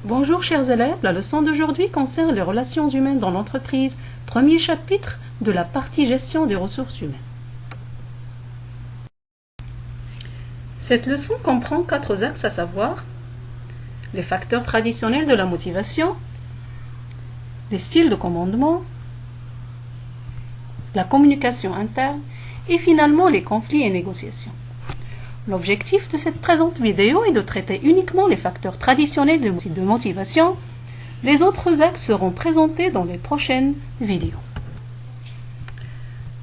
Bonjour chers élèves, la leçon d'aujourd'hui concerne les relations humaines dans l'entreprise, premier chapitre de la partie gestion des ressources humaines. Cette leçon comprend 4 axes, à savoir les facteurs traditionnels de la motivation, les styles de commandement, la communication interne et finalement les conflits et négociations. L'objectif de cette présente vidéo est de traiter uniquement les facteurs traditionnels de motivation. Les autres axes seront présentés dans les prochaines vidéos.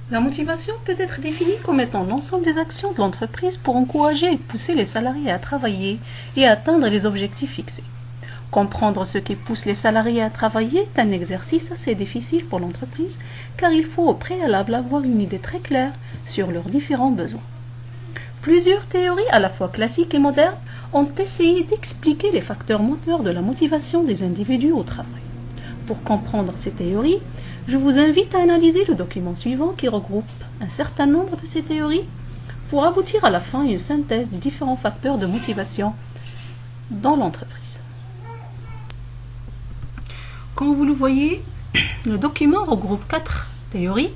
La motivation peut être définie comme étant l'ensemble des actions de l'entreprise pour encourager et pousser les salariés à travailler et à atteindre les objectifs fixés. Comprendre ce qui pousse les salariés à travailler est un exercice assez difficile pour l'entreprise car il faut au préalable avoir une idée très claire sur leurs différents besoins. Plusieurs théories à la fois classiques et modernes ont essayé d'expliquer les facteurs moteurs de la motivation des individus au travail. Pour comprendre ces théories, je vous invite à analyser le document suivant qui regroupe un certain nombre de ces théories pour aboutir à la fin à une synthèse des différents facteurs de motivation dans l'entreprise. Comme vous le voyez, le document regroupe 4 théories.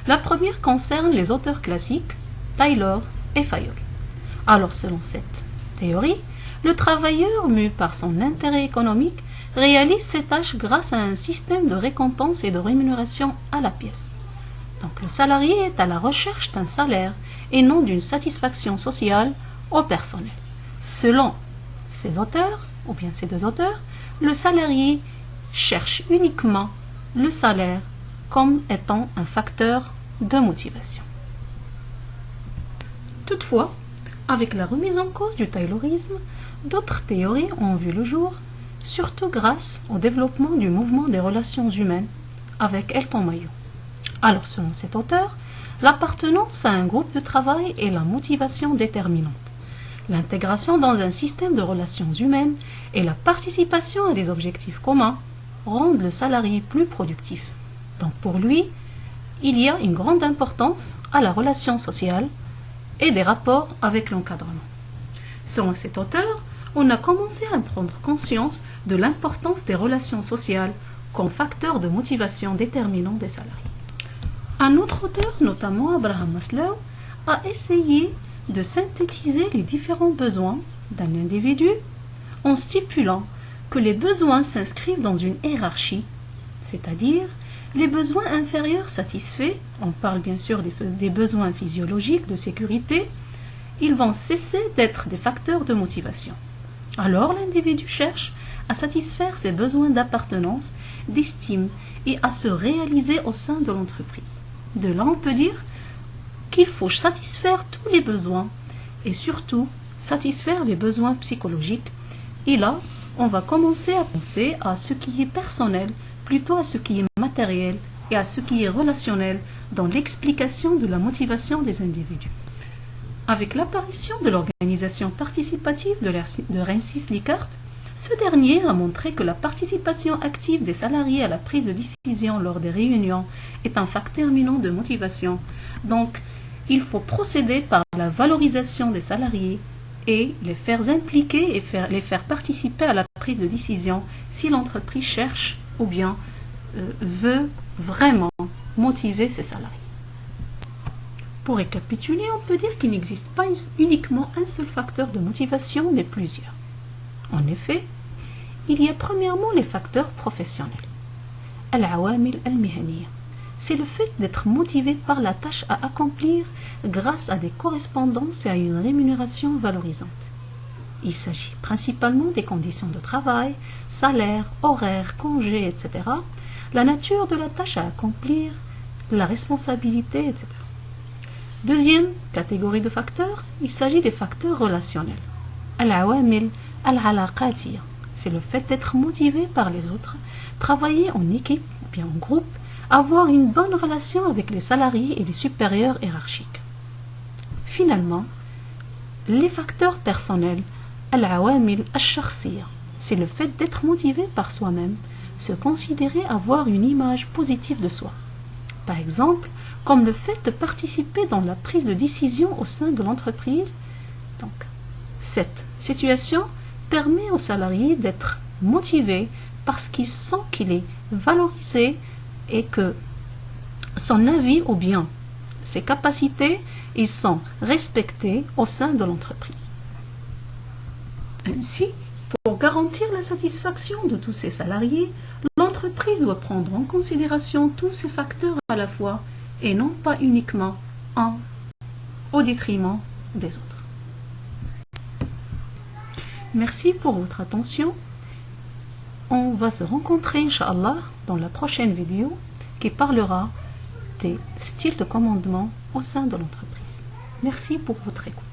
La première concerne les auteurs classiques, Taylor et Fayol. Alors, selon cette théorie, le travailleur, mu par son intérêt économique, réalise ses tâches grâce à un système de récompense et de rémunération à la pièce. Donc, le salarié est à la recherche d'un salaire et non d'une satisfaction sociale au personnel. Selon ces auteurs, ou bien ces 2 auteurs, le salarié cherche uniquement le salaire comme étant un facteur de motivation. Toutefois, avec la remise en cause du taylorisme, d'autres théories ont vu le jour, surtout grâce au développement du mouvement des relations humaines avec Elton Mayo. Alors, selon cet auteur, l'appartenance à un groupe de travail est la motivation déterminante. L'intégration dans un système de relations humaines et la participation à des objectifs communs rendent le salarié plus productif. Donc pour lui, il y a une grande importance à la relation sociale et des rapports avec l'encadrement. Selon cet auteur, on a commencé à prendre conscience de l'importance des relations sociales comme facteur de motivation déterminant des salariés. Un autre auteur, notamment Abraham Maslow, a essayé de synthétiser les différents besoins d'un individu en stipulant que les besoins s'inscrivent dans une hiérarchie, c'est-à-dire les besoins inférieurs satisfaits, on parle bien sûr des besoins physiologiques de sécurité, ils vont cesser d'être des facteurs de motivation. Alors l'individu cherche à satisfaire ses besoins d'appartenance, d'estime et à se réaliser au sein de l'entreprise. De là, on peut dire qu'il faut satisfaire tous les besoins et surtout satisfaire les besoins psychologiques. Et là, on va commencer à penser à ce qui est personnel plutôt à ce qui est matériel et à ce qui est relationnel dans l'explication de la motivation des individus. Avec l'apparition de l'organisation participative de Rensis-Likert, ce dernier a montré que la participation active des salariés à la prise de décision lors des réunions est un facteur éminent de motivation. Donc, il faut procéder par la valorisation des salariés et les faire impliquer et les faire participer à la prise de décision si l'entreprise cherche ou bien veut vraiment motiver ses salariés. Pour récapituler, on peut dire qu'il n'existe pas uniquement un seul facteur de motivation, mais plusieurs. En effet, il y a premièrement les facteurs professionnels. Al-awamil al-mihaniya. C'est le fait d'être motivé par la tâche à accomplir grâce à des correspondances et à une rémunération valorisante. Il s'agit principalement des conditions de travail, salaire, horaire, congé, etc., la nature de la tâche à accomplir, la responsabilité, etc. Deuxième catégorie de facteurs, il s'agit des facteurs relationnels. Al-awamil al-alaqatiya. C'est le fait d'être motivé par les autres, travailler en équipe ou bien en groupe, avoir une bonne relation avec les salariés et les supérieurs hiérarchiques. Finalement, les facteurs personnels, al-awamil al-shakhsiyya, c'est le fait d'être motivé par soi-même, se considérer avoir une image positive de soi. Par exemple, comme le fait de participer dans la prise de décision au sein de l'entreprise. Donc, cette situation permet aux salariés d'être motivé parce qu'il sent qu'il est valorisé et que son avis ou bien ses capacités, ils sont respectés au sein de l'entreprise. Ainsi, pour garantir la satisfaction de tous ses salariés, l'entreprise doit prendre en considération tous ces facteurs à la fois et non pas uniquement un au détriment des autres. Merci pour votre attention. On va se rencontrer, Inch'Allah, dans la prochaine vidéo qui parlera des styles de commandement au sein de l'entreprise. Merci pour votre écoute.